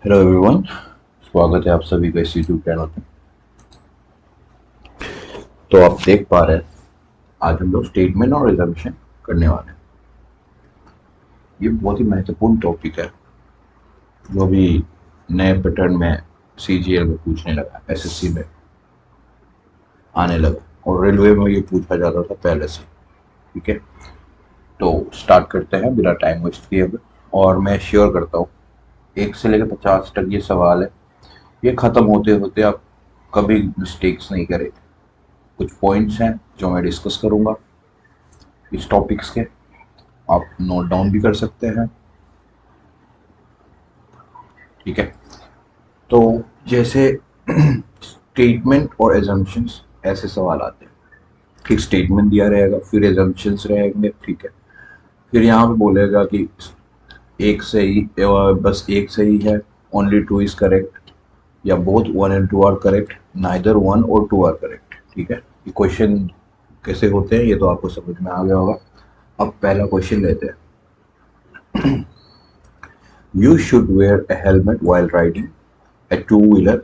Hello everyone, स्वागत है आप सभी का इस यूट्यूब चैनल पे। तो आप देख पा रहे हैं, आज हम लोग स्टेटमेंट और रिजर्वेशन करने वाले हैं। ये बहुत ही महत्वपूर्ण टॉपिक है जो अभी नए पैटर्न में सीजीएल में पूछने लगा, एसएससी में आने लगा और रेलवे में ये पूछा जाता था पहले से। ठीक है, तो स्टार्ट करते हैं बिना टाइम वेस्ट किए हुए। और मैं श्योर करता हूँ 1 से लेकर 50 तक ये सवाल है, ये खत्म होते होते आप कभी मिस्टेक्स नहीं करेंगे। कुछ पॉइंट्स हैं जो मैं डिस्कस करूंगा इस टॉपिक्स के, आप नोट डाउन भी कर सकते हैं। ठीक है, तो जैसे स्टेटमेंट और एजम्पशंस ऐसे सवाल आते हैं कि स्टेटमेंट दिया रहेगा, फिर एजम्पशंस रहेंगे। ठीक है, फिर यहाँ पे बोलेगा कि एक सही, बस एक सही है, ओनली टू इज करेक्ट, या both one and two are correct, neither one और टू आर करेक्ट। ठीक है, ये क्वेश्चन कैसे होते हैं ये तो आपको समझ में आ गया होगा। अब पहला क्वेश्चन लेते हैं। You should wear a helmet while riding a two wheeler.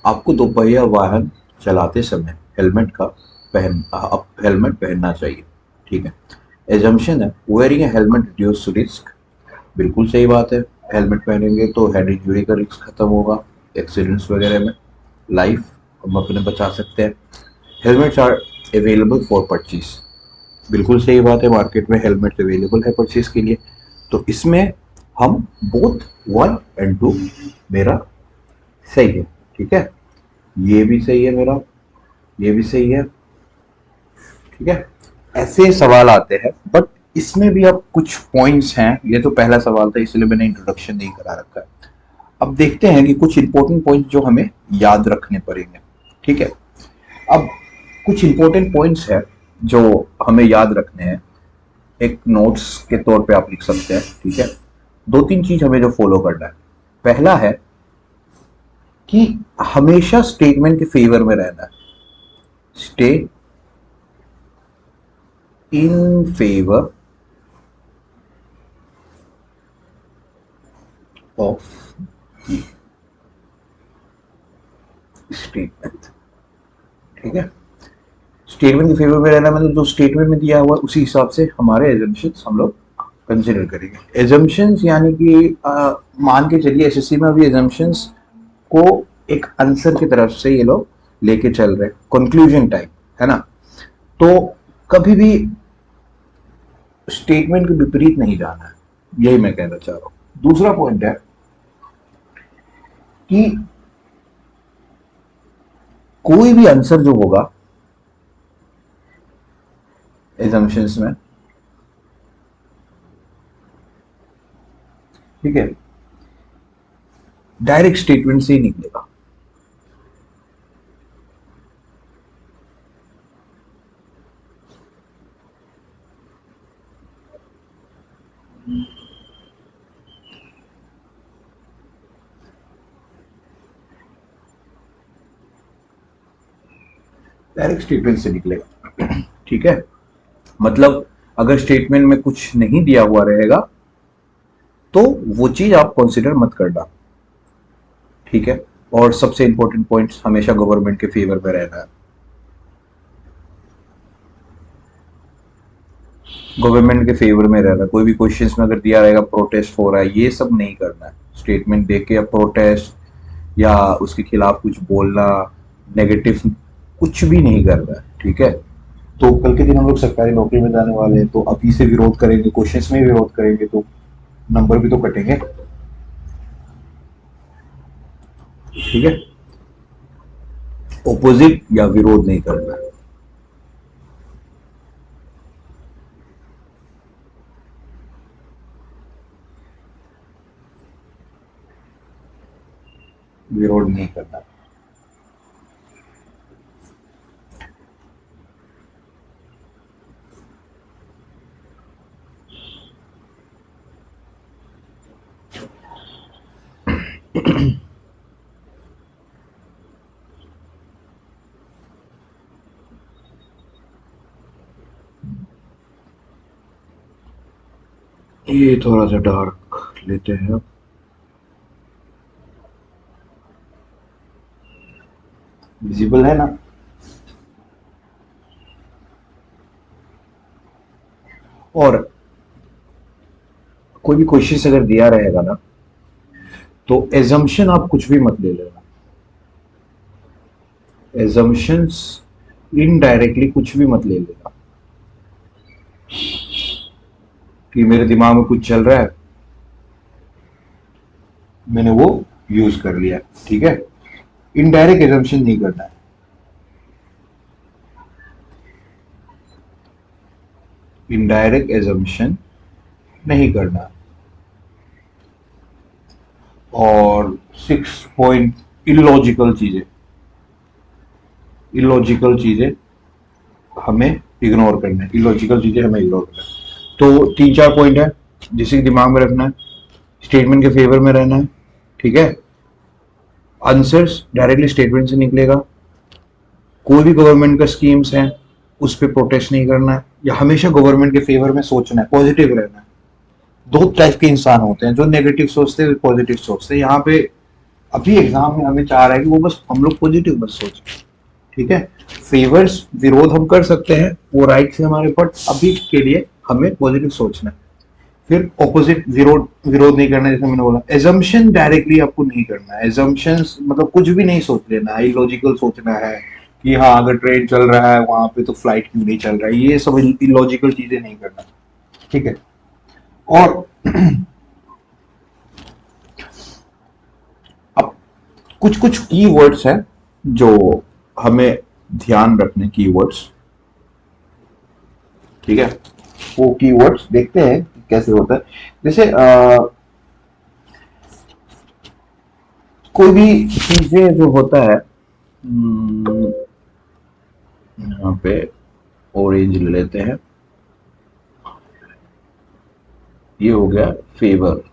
आपको दोपहिया वाहन चलाते समय हेलमेट पहनना चाहिए। ठीक है, एजम्पशन है वेयरिंग ए हेलमेट रिड्यूस रिस्क। बिल्कुल सही बात है, हेलमेट पहनेंगे तो हेड इंजरी का रिस्क खत्म होगा, एक्सीडेंट्स वगैरह में लाइफ हम अपने बचा सकते हैं। Helmets are available for purchase. बिल्कुल सही बात है, मार्केट में हेलमेट अवेलेबल है परचेज के लिए। तो इसमें हम बोथ वन एंड टू, मेरा सही है। ठीक है, ये भी सही है मेरा, ये भी सही है। ठीक है, ऐसे सवाल आते हैं, बट इसमें भी अब कुछ पॉइंट्स हैं। ये तो पहला सवाल था इसलिए मैंने इंट्रोडक्शन नहीं करा रखा है। अब देखते हैं कि कुछ इंपॉर्टेंट पॉइंट्स जो हमें याद रखने पड़ेंगे। ठीक है, अब कुछ इंपॉर्टेंट पॉइंट्स है जो हमें याद रखने हैं, एक नोट्स के तौर पे आप लिख सकते हैं। ठीक है, दो तीन चीज हमें जो फॉलो करना है। पहला है कि हमेशा स्टेटमेंट के फेवर में रहना है। Stay in favour of the statement. ठीक है, स्टेटमेंट के फेवर में रहना मतलब जो स्टेटमेंट में दिया हुआ है उसी हिसाब से हमारे एजम्पशंस हम लोग कंसिडर करेंगे। एजम्पशंस यानी कि मान के चलिए एसएससी में अभी एजम्पशंस को एक आंसर की तरफ से ये लोग लेके चल रहे हैं, कंक्लूजन टाइप, है ना। तो कभी भी स्टेटमेंट के विपरीत नहीं जाना है, यही मैं कहना चाह रहा हूं। दूसरा पॉइंट है कि कोई भी आंसर जो होगा एजम्पशंस में, ठीक है, डायरेक्ट स्टेटमेंट से ही निकलेगा। डायरेक्ट स्टेटमेंट से निकलेगा। ठीक है, मतलब अगर स्टेटमेंट में कुछ नहीं दिया हुआ रहेगा तो वो चीज आप कंसिडर मत करना। ठीक है, और सबसे इंपॉर्टेंट पॉइंट, हमेशा गवर्नमेंट के फेवर में रहना है। गवर्नमेंट के फेवर में रहना, कोई भी क्वेश्चंस में अगर दिया रहेगा प्रोटेस्ट हो रहा है, ये सब नहीं करना है। स्टेटमेंट देख के प्रोटेस्ट या उसके खिलाफ कुछ बोलना, नेगेटिव कुछ भी नहीं करना है। ठीक है, तो कल के दिन हम लोग सरकारी नौकरी में जाने वाले हैं, तो अभी से विरोध करेंगे, क्वेश्चंस में विरोध करेंगे तो नंबर भी तो कटेंगे। ठीक है, ऑपोजिट या विरोध नहीं करना है, विरोध नहीं करना। ये थोड़ा सा डार्क लेते हैं। विजिबल है ना। और कोई भी क्वेश्चन अगर दिया रहेगा ना, तो एजम्पशन आप कुछ भी मत ले लेना। एजम्पशंस इनडायरेक्टली कुछ भी मत ले लेना कि मेरे दिमाग में कुछ चल रहा है, मैंने वो यूज कर लिया। ठीक है, इनडायरेक्ट एजम्पशन नहीं करना है। इनडायरेक्ट एजम्पशन नहीं करना। और 6 पॉइंट, इलॉजिकल चीजें, इलॉजिकल चीजें हमें इग्नोर करना है। इलॉजिकल चीजें हमें इग्नोर करना है। तो 3-4 पॉइंट है जिसे दिमाग में रखना है। स्टेटमेंट के फेवर में रहना है। ठीक है, आंसर्स डायरेक्टली स्टेटमेंट से निकलेगा। कोई भी गवर्नमेंट का स्कीम्स है उस पर प्रोटेस्ट नहीं करना है, या हमेशा गवर्नमेंट के फेवर में सोचना है, पॉजिटिव रहना है। दो टाइप के इंसान होते हैं, जो नेगेटिव सोचते हैं, पॉजिटिव सोचते हैं। यहाँ पे अभी एग्जाम में हमें चाह रहा है कि वो बस हम लोग पॉजिटिव बस सोचें। ठीक है, फेवर्स विरोध हम कर सकते हैं, वो राइट से हमारे, बट अभी के लिए हमें पॉजिटिव सोचना है। फिर ऑपोजिट, विरोध विरोध नहीं करना, जैसे मैंने बोला। एजम्पशन डायरेक्टली आपको नहीं करना है। एजम्पशंस मतलब कुछ भी नहीं सोच लेना है, इलॉजिकल सोचना है कि हाँ अगर ट्रेन चल रहा है वहां पे तो फ्लाइट क्यों नहीं चल रहा है, ये सब इलॉजिकल चीजें नहीं करना। ठीक है। और अब कुछ कुछ की वर्ड्स हैं जो हमें ध्यान रखने, की वर्ड्स। ठीक है, वो की वर्ड्स देखते हैं कि कैसे होता है। जैसे कोई भी चीजें जो होता है, यहाँ पे ऑरेंज ले लेते हैं। ये हो गया फेवर।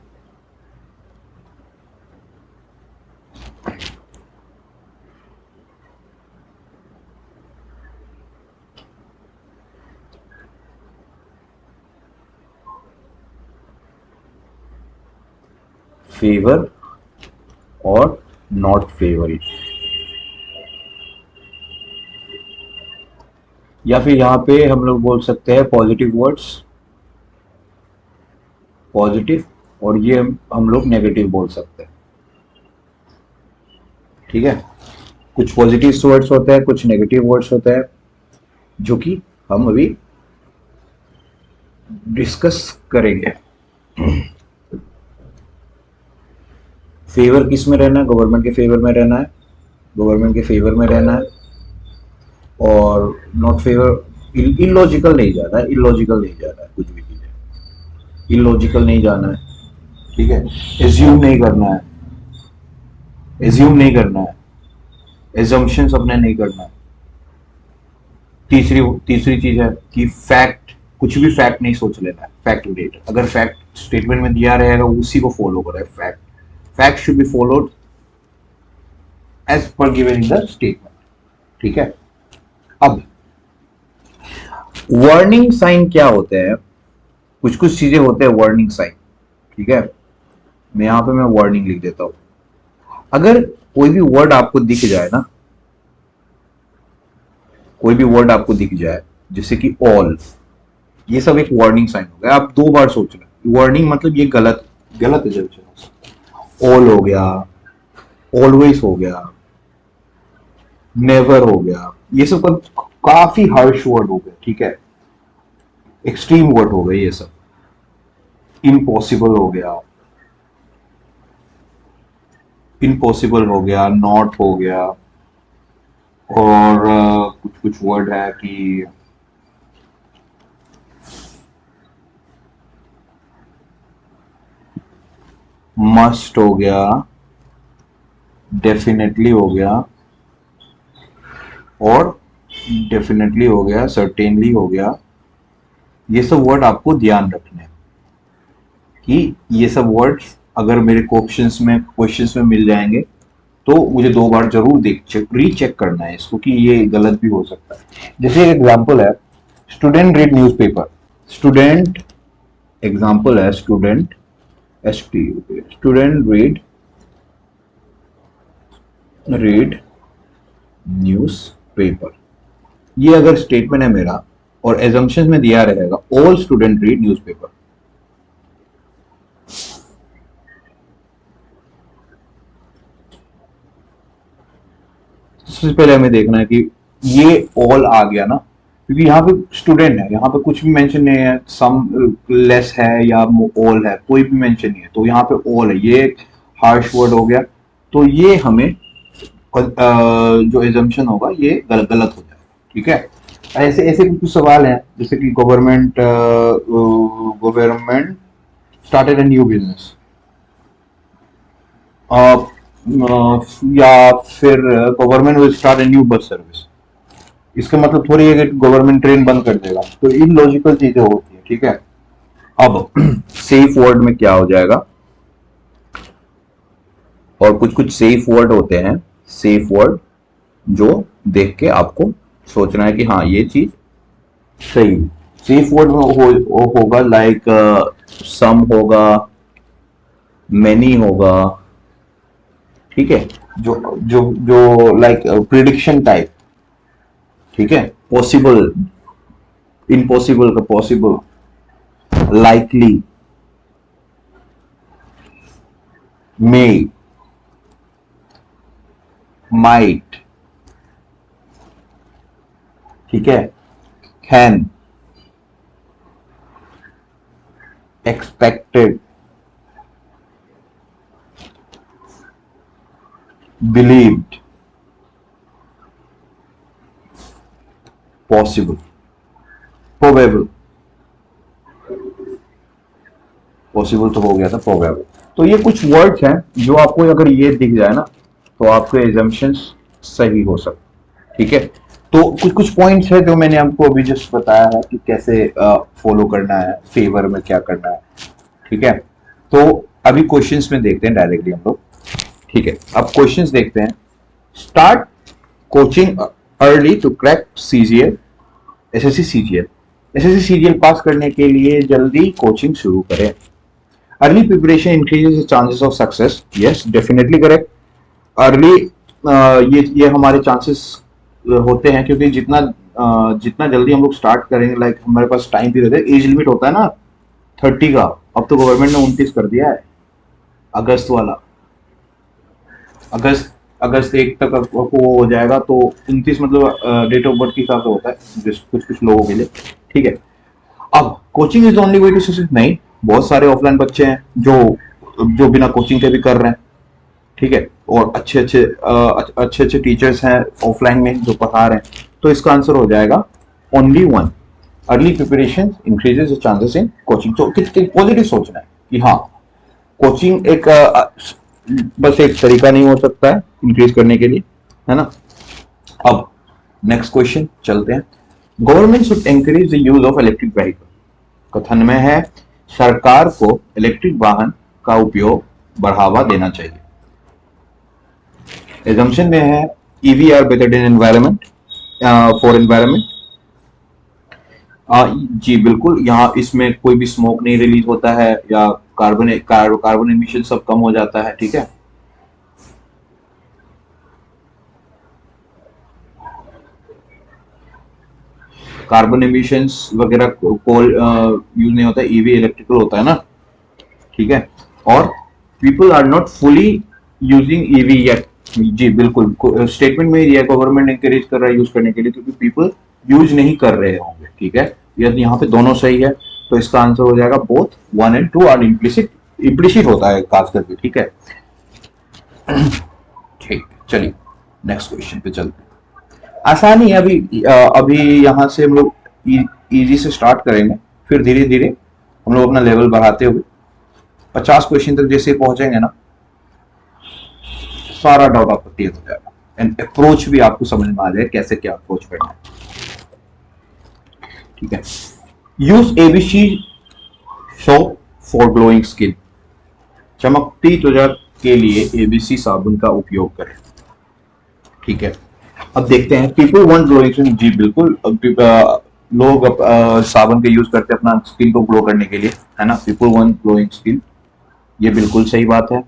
फेवर और नॉट फेवरिट, या फिर यहाँ पे हम लोग बोल सकते हैं पॉजिटिव वर्ड्स, पॉजिटिव, और ये हम लोग नेगेटिव बोल सकते हैं। ठीक है, कुछ पॉजिटिव वर्ड्स होते हैं, कुछ नेगेटिव वर्ड्स होते हैं, जो कि हम अभी डिस्कस करेंगे। फेवर किस में रहना है? गवर्नमेंट के फेवर में रहना है, गवर्नमेंट के फेवर में रहना है। और नॉट फेवर, इलॉजिकल नहीं जाना है, इलॉजिकल नहीं जाना है, कुछ भी चीजें इलॉजिकल नहीं जाना है। ठीक है, एज्यूम नहीं करना है, एज्यूम नहीं करना है, एजम्पशंस अपने नहीं करना है। तीसरी तीसरी चीज है कि फैक्ट, कुछ भी फैक्ट नहीं सोच लेना है। फैक्ट डेट, अगर फैक्ट स्टेटमेंट में दिया रहेगा उसी को फॉलो करें। Fact, fact should be followed as per given in the statement. ठीक है। अब वार्निंग साइन क्या होते हैं? कुछ कुछ चीजें होते हैं वार्निंग साइन। ठीक है, मैं यहां पे मैं वार्निंग लिख देता हूं। अगर कोई भी वर्ड आपको दिख जाए ना, कोई भी वर्ड आपको दिख जाए, जैसे कि ऑल, ये सब एक वार्निंग साइन हो गया। आप 2 बार सोच रहे, वार्निंग मतलब ये गलत, गलत है। ऑल हो गया, ऑलवेज हो गया, नेवर हो गया, ये सब काफी हार्श वर्ड हो गए। ठीक है, एक्सट्रीम वर्ड हो गए ये सब। इम्पॉसिबल हो गया, इम्पॉसिबल हो गया, नॉट हो गया। और कुछ कुछ वर्ड है कि मस्ट हो गया, डेफिनेटली हो गया, और डेफिनेटली हो गया, सर्टेनली हो गया। ये सब वर्ड आपको ध्यान रखने हैं कि ये सब वर्ड्स अगर मेरे क्वेश्चंस में मिल जाएंगे तो मुझे 2 बार जरूर रीचेक करना है इसको, कि ये गलत भी हो सकता है। जैसे एक एग्जांपल है, student read newspaper. Student, example है student, S T, student read newspaper. ये अगर स्टेटमेंट है मेरा और एजम्पशन में दिया रहेगा ऑल स्टूडेंट रीड न्यूज़पेपर। सबसे पहले हमें देखना है कि ये ऑल आ गया ना, क्योंकि यहाँ पे स्टूडेंट है, यहाँ पे कुछ भी मेंशन नहीं है, सम लेस है या ऑल है, कोई भी मेंशन नहीं है, तो यहाँ पे ऑल है, ये हार्श वर्ड हो गया। तो ये हमें जो एजम्पशन होगा ये गलत गलत हो जाएगा, ठीक है। ऐसे ऐसे कुछ सवाल हैं, जैसे कि government started a new business, या फिर government will start a new bus service. इसका मतलब थोड़ी है कि गवर्नमेंट ट्रेन बंद कर देगा, तो इलॉजिकल चीजें होती है, ठीक है। अब सेफ वर्ड में क्या हो जाएगा, और कुछ कुछ सेफ वर्ड होते हैं, सेफ वर्ड जो देख के आपको सोचना है कि हाँ ये चीज सही। सेफ वर्ड में होगा लाइक सम होगा, मैनी होगा, ठीक है, जो जो जो लाइक प्रिडिक्शन टाइप, ठीक है, पॉसिबल, इम्पॉसिबल का पॉसिबल, लाइकली, मे, माइट, ठीक है, can, expected, believed, possible, probable. Possible तो हो गया था, प्रोबेबल। तो ये कुछ वर्ड्स हैं जो आपको अगर ये दिख जाए ना तो आपके एजम्पशंस सही हो सकते, ठीक है। तो कुछ कुछ पॉइंट्स है जो मैंने आपको अभी जस्ट बताया है कि कैसे फॉलो करना है, फेवर में क्या करना है, ठीक है। तो अभी क्वेश्चंस में देखते हैं डायरेक्टली हम लोग, ठीक है। अब क्वेश्चंस देखते हैं। Start coaching early to crack CGL, SSC CGL. SSC CGL pass करने के लिए जल्दी कोचिंग शुरू करें। Early preparation increases the chances of success, yes definitely correct. Early ये हमारे चांसेस होते हैं, क्योंकि जितना जल्दी हम लोग स्टार्ट करेंगे, लाइक हमारे पास टाइम पीरियड है, एज लिमिट होता है ना 30 का, अब तो गवर्नमेंट ने 29 कर दिया है, अगस्त वाला। अगस्त अगस्त 1 तक वो हो जाएगा, तो 29 मतलब डेट ऑफ बर्थ के हिसाब से होता है कुछ कुछ लोगों के लिए, ठीक है। अब coaching is only way to success नहीं, बहुत सारे ऑफलाइन बच्चे हैं जो जो बिना कोचिंग के भी कर रहे हैं, ठीक है, और अच्छे अच्छे टीचर्स हैं ऑफलाइन में जो पढ़ा रहे हैं। तो इसका आंसर हो जाएगा only one, early preparation increases the chances in coaching. तो पॉजिटिव सोचना है कि हाँ कोचिंग एक बस एक तरीका नहीं हो सकता है इंक्रीज करने के लिए, है ना। अब नेक्स्ट क्वेश्चन चलते हैं। Government should encourage the use of electric vehicle. कथन में है सरकार को इलेक्ट्रिक वाहन का उपयोग बढ़ावा देना चाहिए। एजम्पशन में है EV are better in environment, for environment. जी बिल्कुल, यहाँ इसमें कोई भी स्मोक नहीं रिलीज होता है, या कार्बन एमिशन सब कम हो जाता है, ठीक है। कार्बन एमिशंस वगैरह कोल यूज नहीं होता है, ईवी इलेक्ट्रिकल होता है ना, ठीक है। और people are not fully using EV yet. जी बिल्कुल, स्टेटमेंट में ही गवर्नमेंट इंकरेज कर रहा है यूज करने के लिए, क्योंकि पीपल यूज नहीं कर रहे होंगे, ठीक है। यदि यहाँ पे दोनों सही है तो इसका आंसर हो जाएगा both 1 and 2 are implicit. Implicit होता है खास करके, ठीक है। ठीक, चलिए नेक्स्ट क्वेश्चन पे चलते हैं। आसानी है, अभी यहाँ से हम लोग इजी से स्टार्ट करेंगे, फिर धीरे धीरे हम लोग अपना लेवल बढ़ाते हुए 50 क्वेश्चन तक जैसे पहुंचेंगे ना, सारा डाउट आपको क्लियर हो जाएगा, एंड अप्रोच भी आपको समझ में आ जाए कैसे क्या अप्रोच करना है, ठीक है। Use ABC soap for glowing skin. चमकती त्वचा के लिए एबीसी साबुन का उपयोग करें, ठीक है। अब देखते हैं, पीपल वांट ग्लोइंग स्किन। जी बिल्कुल, लोग साबुन का यूज करते हैं अपना स्किन को ग्लो करने के लिए, है ना। पीपल वांट ग्लोइंग स्किन, ये बिल्कुल सही बात है।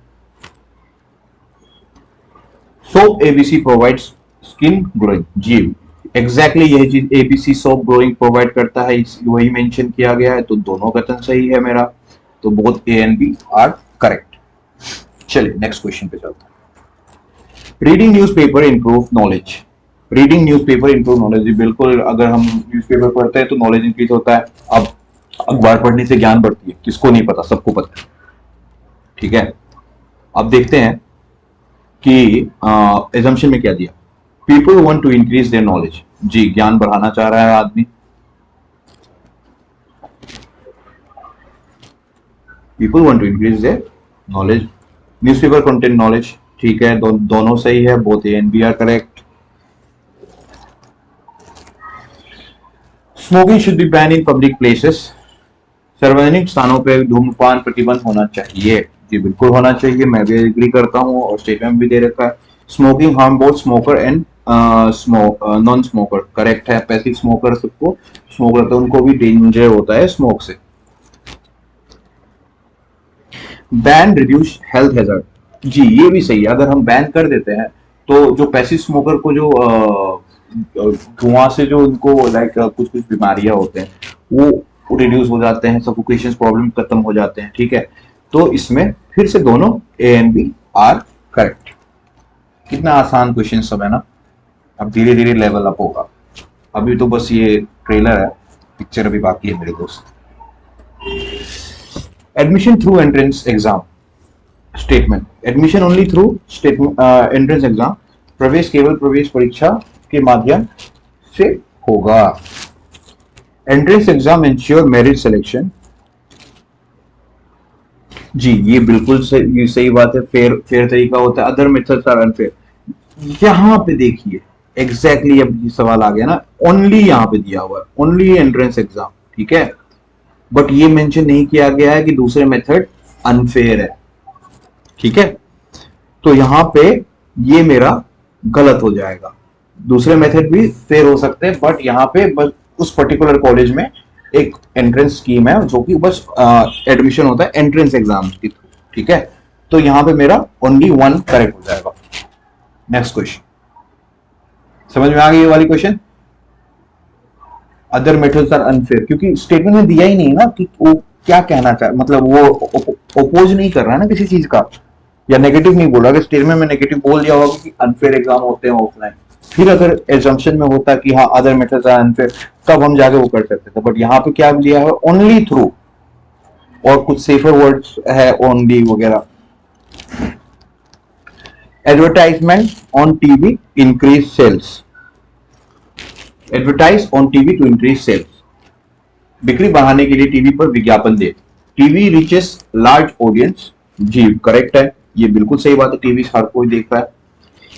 Soap ABC provides skin glowing, जी एग्जैक्टली यही चीज एबीसी सोप ग्लोइंग प्रोवाइड करता है, वही मेंशन किया गया है, तो दोनों कथन सही है मेरा, तो both A and B are correct. चलिए नेक्स्ट क्वेश्चन पे चलते हैं। Reading newspaper improve knowledge, reading newspaper improve knowledge, बिल्कुल अगर हम न्यूज़पेपर पढ़ते हैं तो नॉलेज इंक्रीज होता है। अब अखबार पढ़ने से ज्ञान बढ़ती है, किसको नहीं पता, सबको पता है, ठीक है। अब देखते हैं कि एजम्पशन में क्या दिया, people want to increase their knowledge, जी ज्ञान बढ़ाना चाह रहा है आदमी, people want to increase their knowledge, newspaper content knowledge, ठीक है, दोनों सही है, both A and B are correct. Smoking should be ban in public places, सार्वजनिक स्थानों पर धूम्रपान प्रतिबंध होना चाहिए, जी बिल्कुल होना चाहिए, मैं भी एग्री करता हूँ, और स्टेटमेंट भी दे रखा है। Smoking harm both smoker and non smoker, correct है, पैसिव स्मोकर सबको स्मोक करते हैं उनको भी डेंजर होता है स्मोक से। बैन रिड्यूस हेल्थ हैजर्ड, जी ये भी सही है, अगर हम बैन कर देते हैं तो जो पैसिव स्मोकर को जो धुआं से जो उनको लाइक कुछ कुछ बीमारियां होते हैं वो रिड्यूस हो जाते हैं, सफोकेशन प्रॉब्लम खत्म हो जाते हैं, ठीक है। तो इसमें फिर से दोनों A and B are correct. कितना आसान क्वेश्चन सब है ना, अब धीरे धीरे लेवल अप होगा, अभी तो बस ये ट्रेलर है, पिक्चर अभी बाकी है मेरे दोस्त। Admission through entrance exam, statement admission only through statement entrance exam, प्रवेश केवल प्रवेश परीक्षा के माध्यम से होगा। Entrance exam ensure merit selection, जी ये बिल्कुल सही बात है, फेयर फेयर तरीका होता है, अदर मेथड्स आर अनफेयर, यहां पे देखिए एग्जैक्टली अब ये सवाल आ गया ना, ओनली यहां पे दिया हुआ है ओनली एंट्रेंस एग्जाम, ठीक है, बट ये मेंशन नहीं किया गया है कि दूसरे मेथड अनफेयर है, ठीक है, तो यहां पे ये मेरा गलत हो जाएगा, दूसरे मेथड भी फेयर हो सकते हैं, बट यहाँ पे बस उस पर्टिकुलर कॉलेज में एक एंट्रेंस स्कीम है जो कि बस एडमिशन होता है एंट्रेंस एग्जाम की थ्रू, ठीक है, तो यहाँ पे मेरा ओनली वन करेक्ट हो जाएगा। नेक्स्ट क्वेश्चन, समझ में आ गई ये वाली question, other methods are unfair, क्योंकि स्टेटमेंट में दिया ही नहीं ना कि वो क्या कहना चाहे, मतलब वो ओपोज नहीं कर रहा है ना किसी चीज का, या नेगेटिव नहीं बोल रहा, अगर स्टेटमेंट में नेगेटिव बोल दिया होगा कि अनफेयर एग्जाम होते हैं ऑफलाइन, फिर अगर एजम्पशन में होता कि हाँ अदर मेथड्स आर अनफेयर, तब हम जाके वो कर सकते थे, बट यहाँ पे क्या लिया है ओनली थ्रू, और कुछ सेफर वर्ड्स है ओनली वगैरह। Advertisement on TV increase sales, advertise on TV to increase sales, बिक्री बढ़ाने के लिए टीवी पर विज्ञापन दे, टीवी रीचेस लार्ज ऑडियंस, जी करेक्ट है, ये बिल्कुल सही बात है, टीवी हर कोई देख रहा है।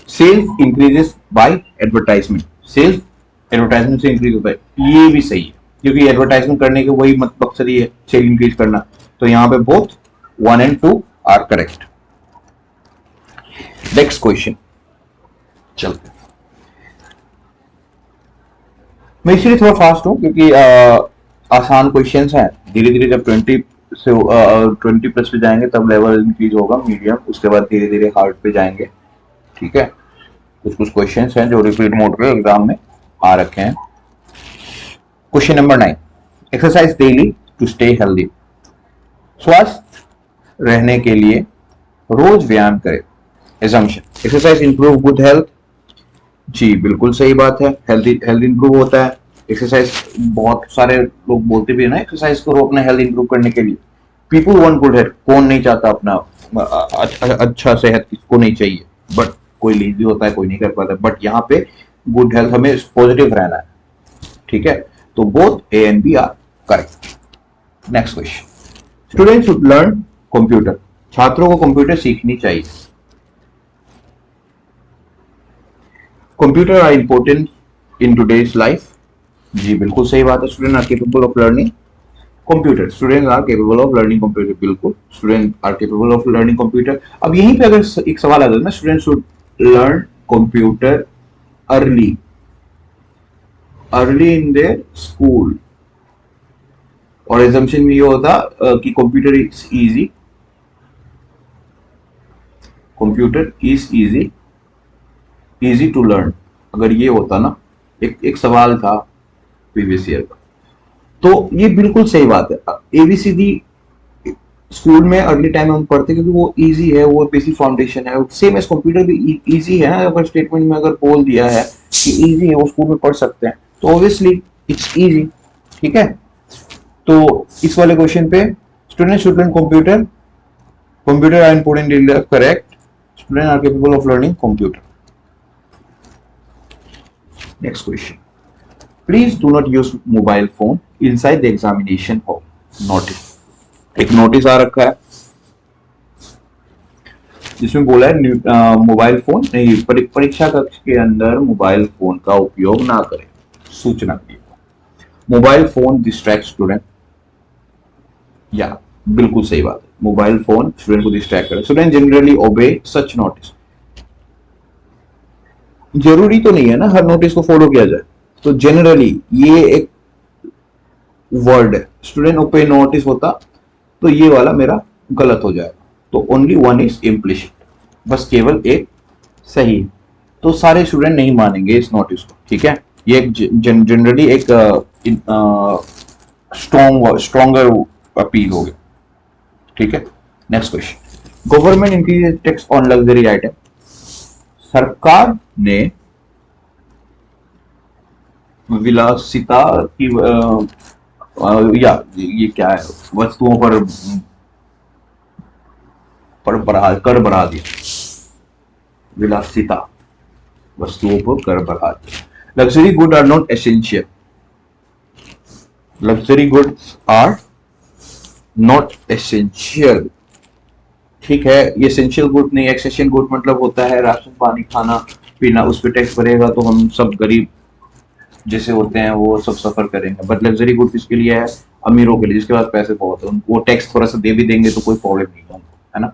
Sales increases by advertisement, sales advertisement से इंक्रीज होता है, ये भी सही है, क्योंकि एडवर्टाइजमेंट करने के वही मकसद ही है सेल इंक्रीज करना, तो यहाँ पे both 1 and 2 are correct. Next question चलते, मैं इसलिए थोड़ा फास्ट हूं क्योंकि आसान क्वेश्चंस हैं, धीरे धीरे जब 20 से 20 प्लस पे जाएंगे तब लेवल इंक्रीज होगा मीडियम, उसके बाद धीरे धीरे हार्ड पे जाएंगे, ठीक है। कुछ कुछ क्वेश्चंस हैं जो रिपीट मोड पे एग्जाम में आ रखे हैं। Question number 9, exercise daily to stay healthy, स्वस्थ रहने के लिए रोज व्यायाम करें, assumption exercise improve good health, जी बिल्कुल सही बात है, हेल्थ हेल्थ इंप्रूव होता है, एक्सरसाइज बहुत सारे लोग बोलते भी है ना एक्सरसाइज करो अपना हेल्थ इंप्रूव करने के लिए, पीपल वांट गुड हेल्थ, कौन नहीं चाहता अपना अच्छा सेहत, किसको नहीं चाहिए, बट कोई लेजी होता है, कोई नहीं कर पाता, बट यहाँ पे गुड हेल्थ हमें पॉजिटिव रहना है, ठीक है, तो both A and B are correct. Next question, students should learn computer, छात्रों को कंप्यूटर सीखनी चाहिए, computer are important in today's life, जी बिल्कुल सही बात है, student are capable of learning computer, student are capable of learning computer, बिल्कुल student are capable of learning computer. अब यहीं पे अगर एक सवाल आ जाता है ना, student should learn computer early, early in their school, और एजम्पशन में ये होता कि computer is easy, computer is easy, easy to learn, अगर ये होता ना, एक सवाल था प्रीवियस ईयर का, तो ये बिल्कुल सही बात है। एबीसीडी स्कूल में अर्ली टाइम हम पढ़ते क्योंकि वो इजी है, वो बेसिक फाउंडेशन है, सेम एज कंप्यूटर भी इजी है ना। अगर स्टेटमेंट में अगर बोल दिया है कि इजी है, वो स्कूल में पढ़ सकते हैं, तो ऑब्वियसली इट्स इजी। ठीक है, तो इस वाले क्वेश्चन पे student should learn computer, computer are important in the correct, student are capable of learning computer. Next question, please do not use mobile phone inside the examination hall. Notice, एक notice आ रखा है जिसमें बोला है mobile phone नहीं, परीक्षा कक्ष के अंदर मोबाइल फोन का उपयोग ना करें। सूचना दी, मोबाइल फोन डिस्ट्रैक्ट स्टूडेंट, या बिल्कुल सही बात है, मोबाइल फोन स्टूडेंट को डिस्ट्रैक्ट करे। स्टूडेंट जनरली ओबे सच नोटिस, जरूरी तो नहीं है ना हर नोटिस को फॉलो किया जाए, तो जनरली ये एक वर्ड है, स्टूडेंट ओबे नोटिस होता तो ये वाला मेरा गलत हो जाएगा, तो ओनली वन इज इम्प्लिसिट, बस केवल एक सही। तो सारे स्टूडेंट नहीं मानेंगे इस नोटिस को। ठीक है, ये जनरली एक स्ट्रॉन्गर अपील हो गया। ठीक है, next question, government increase tax on luxury item. सरकार ने विलासिता की या ये क्या है, वस्तुओं पर कर बढ़ा दिया, विलासिता वस्तुओं पर कर बढ़ा दिया। Luxury good are not essential, luxury goods are not essential. ठीक है, ये एसेंशियल गुड नहीं, एसेंशियल गुड मतलब होता है राशन पानी खाना पीना, उस पर टैक्स भरेगा तो हम सब गरीब जैसे होते हैं वो सब सफर करेंगे। बट लग्जरी गुड किसके लिए है, अमीरों के लिए, जिसके पास पैसे बहुत है, वो टैक्स थोड़ा सा दे भी देंगे तो कोई प्रॉब्लम नहीं है, है ना।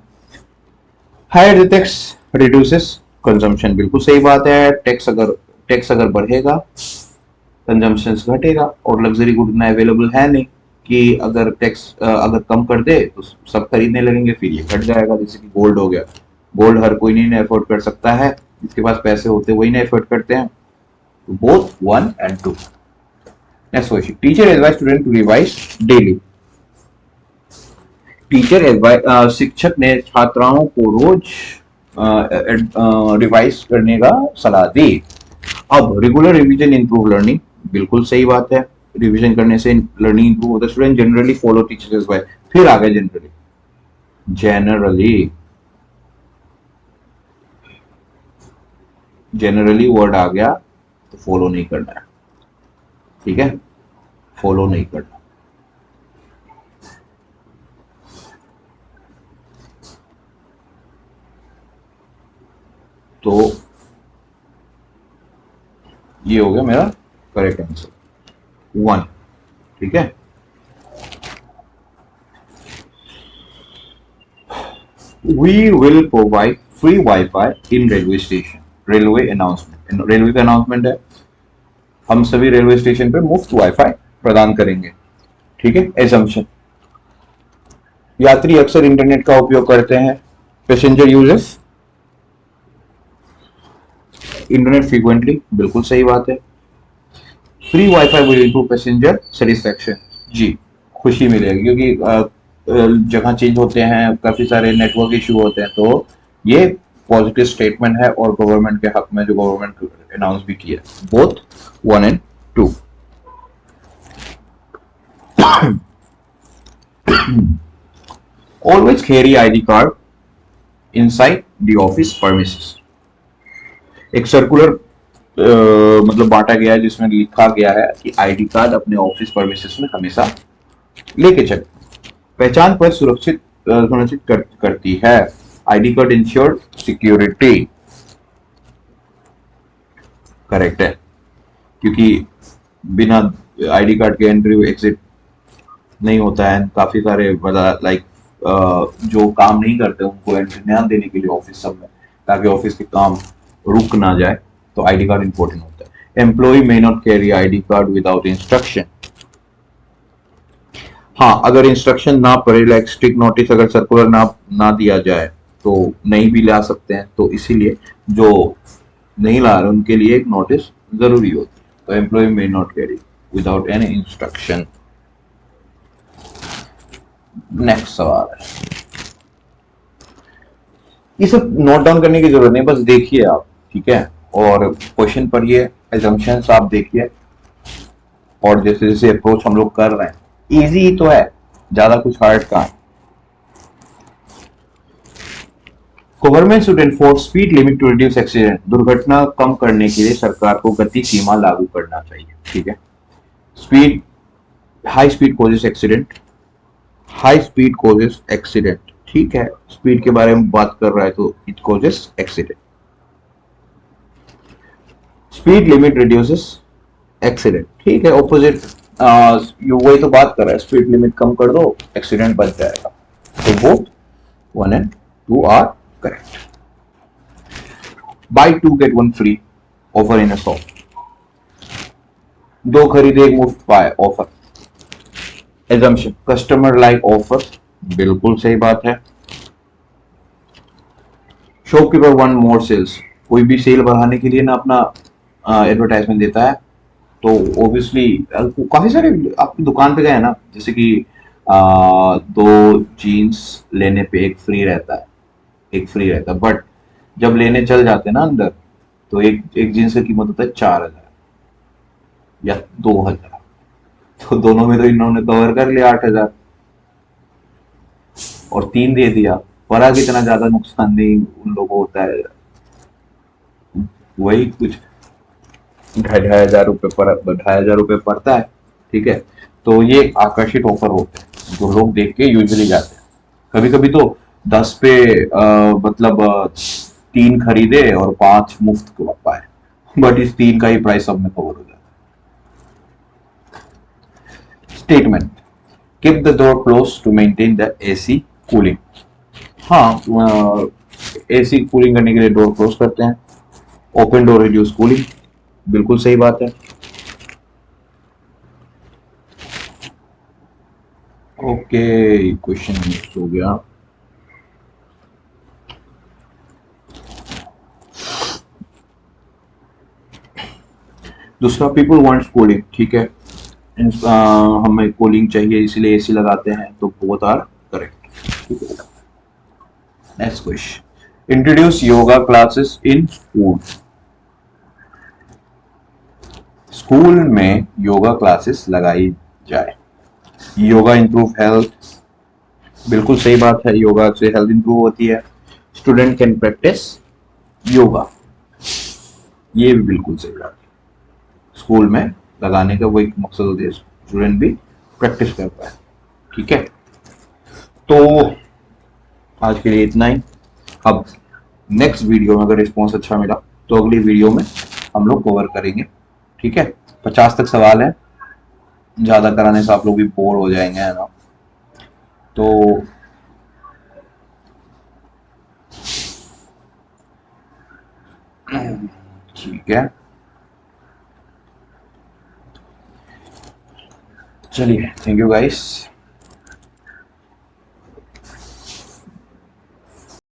हायर टैक्स रिड्यूसेस कंजम्पशन, बिल्कुल सही बात है। टैक्स अगर बढ़ेगा कंजम्पशन घटेगा, और लग्जरी गुड इतना अवेलेबल है नहीं कि अगर टैक्स अगर कम कर दे तो सब खरीदने लगेंगे, फिर ये घट जाएगा। जैसे कि गोल्ड हो गया, गोल्ड हर कोई नहीं अफोर्ड कर सकता है, जिसके पास पैसे होते वही नहीं अफोर्ड करते हैं। Both 1 and 2। Next question, teacher advise student to revise daily. Teacher शिक्षक ने छात्राओं को रोज रिवाइज करने का सलाह दी। अब रेगुलर रिवीजन इंप्रूव लर्निंग, बिल्कुल सही बात है, रिवीजन करने से लर्निंग इंप्रूव होता है। Student generally follow teachers advice, फिर आ गया जनरली वर्ड आ गया तो फॉलो नहीं करना है। ठीक है, फॉलो नहीं करना। तो ये हो गया मेरा करेक्ट आंसर 1। ठीक है, we will provide free wifi in railway station. Railway announcement, railway का अनाउंसमेंट है, हम सभी रेलवे स्टेशन पे मुफ्त वाईफाई प्रदान करेंगे। ठीक है, एजम्पशन, यात्री अक्सर इंटरनेट का उपयोग करते हैं। पैसेंजर यूजेस इंटरनेट फ्रीक्वेंटली, बिल्कुल सही बात है। Free WiFi will improve passenger satisfaction, जी खुशी मिलेगी, क्योंकि जगह चेंज होते हैं, काफी सारे नेटवर्क इशू होते हैं, तो ये पॉजिटिव स्टेटमेंट है और गवर्नमेंट के हक में जो गवर्नमेंट अनाउंस भी किया। Both 1 and 2। Always carry ID card inside the office premises. एक सर्कुलर मतलब बांटा गया है जिसमें लिखा गया है कि आईडी कार्ड अपने ऑफिस परमिसेस में हमेशा लेके चले। पहचान पर सुनिश्चित करती है। ID card ensure security, correct है, क्योंकि बिना आईडी कार्ड के एंट्री एग्जिट नहीं होता है। काफी सारे लाइक जो काम नहीं करते उनको एंट्री ध्यान देने के लिए ऑफिस सब में, ताकि ऑफिस के काम रुक ना जाए, तो आईडी कार्ड इंपॉर्टेंट होता है। Employ may not carry ID card without instruction. हाँ, अगर इंस्ट्रक्शन ना पड़े, लाइक स्ट्रिक्ट नोटिस अगर सर्कुलर ना दिया जाए तो नहीं भी ला सकते हैं। तो इसीलिए जो नहीं ला रहे उनके लिए एक नोटिस जरूरी होती है। तो employ may not carry without any instruction. Next सवाल है, ये सब नोट डाउन करने की जरूरत नहीं, बस देखिए आप, ठीक है। और क्वेश्चन पढ़िए, एजम्पशंस आप देखिए, और जैसे जैसे अप्रोच हम लोग कर रहे हैं, इजी ही तो है, ज्यादा कुछ हार्ड का। Government should enforce speed limit to reduce accident. दुर्घटना कम करने के लिए सरकार को गति सीमा लागू करना चाहिए, ठीक है। Speed, high speed causes accident, high speed causes accident, ठीक है। स्पीड के बारे में बात कर रहा है तो it causes accident. Speed limit reduces accident, ठीक है। ऑपोजिट, वही तो बात कर रहा है, स्पीड लिमिट कम कर दो, एक्सीडेंट बच जाएगा। तो both 1 and 2 are correct. Buy 2 get 1 free offer in a shop. दो खरीदे एक मुफ्त पाए offer. Assumption, customer like offer, बिल्कुल सही बात है। शॉपकीपर वन मोर सेल्स, कोई भी सेल बढ़ाने के लिए ना अपना एडवर्टाइजमेंट देता है, तो ऑब्वियसली काफी सारे, आपकी दुकान पे गए हैं ना, जैसे कि दो जीन्स लेने पे एक फ्री रहता है, एक फ्री रहता है, बट जब लेने चल जाते हैं ना अंदर, तो एक एक जीन्स की कीमत होता है 4,000 या 2,000। तो दोनों में तो इन्होंने कवर कर लिया 8,000, और 3 दे दिया। फर्क इतना ज्यादा नुकसान नहीं उन लोगों को होता है, वही कुछ 2,500 रुपये पर, 2,500 रुपये पड़ता है, ठीक है। तो ये आकर्षित ऑफर होते हैं जो लोग देख के यूजली जाते हैं। कभी कभी तो 10 पे मतलब 3 खरीदे और 5 मुफ्त पाए, बट इस 3 का ही प्राइस सब में कवर हो जाता है। Statement, keep the door close to maintain the AC cooling. हाँ, एसी कूलिंग करने के लिए डोर क्लोज करते हैं। ओपन डोर रिड्यूस कूलिंग, बिल्कुल सही बात है। ओके, क्वेश्चन मिस हो गया। दूसरा, पीपल वांट्स कूलिंग, ठीक है। हमें कूलिंग चाहिए इसलिए एसी लगाते हैं, तो बोथ आर करेक्ट, ठीक है। Next question, introduce yoga classes in school. School में योगा क्लासेस लगाई जाए। योगा इंप्रूव हेल्थ, बिल्कुल सही बात है, योगा से हेल्थ इंप्रूव होती है। स्टूडेंट कैन प्रैक्टिस योगा, ये भी बिल्कुल सही बात है। स्कूल में लगाने का वही मकसद होता है, स्टूडेंट भी प्रैक्टिस कर पाए, ठीक है। तो आज के लिए इतना ही। अब नेक्स्ट वीडियो में अगर रिस्पॉन्स अच्छा मिला तो अगली वीडियो में हम लोग कवर करेंगे, ठीक है। 50 तक सवाल है, ज्यादा कराने से आप लोग भी बोर हो जाएंगे, है ना। तो ठीक है, चलिए, थैंक यू गाइस।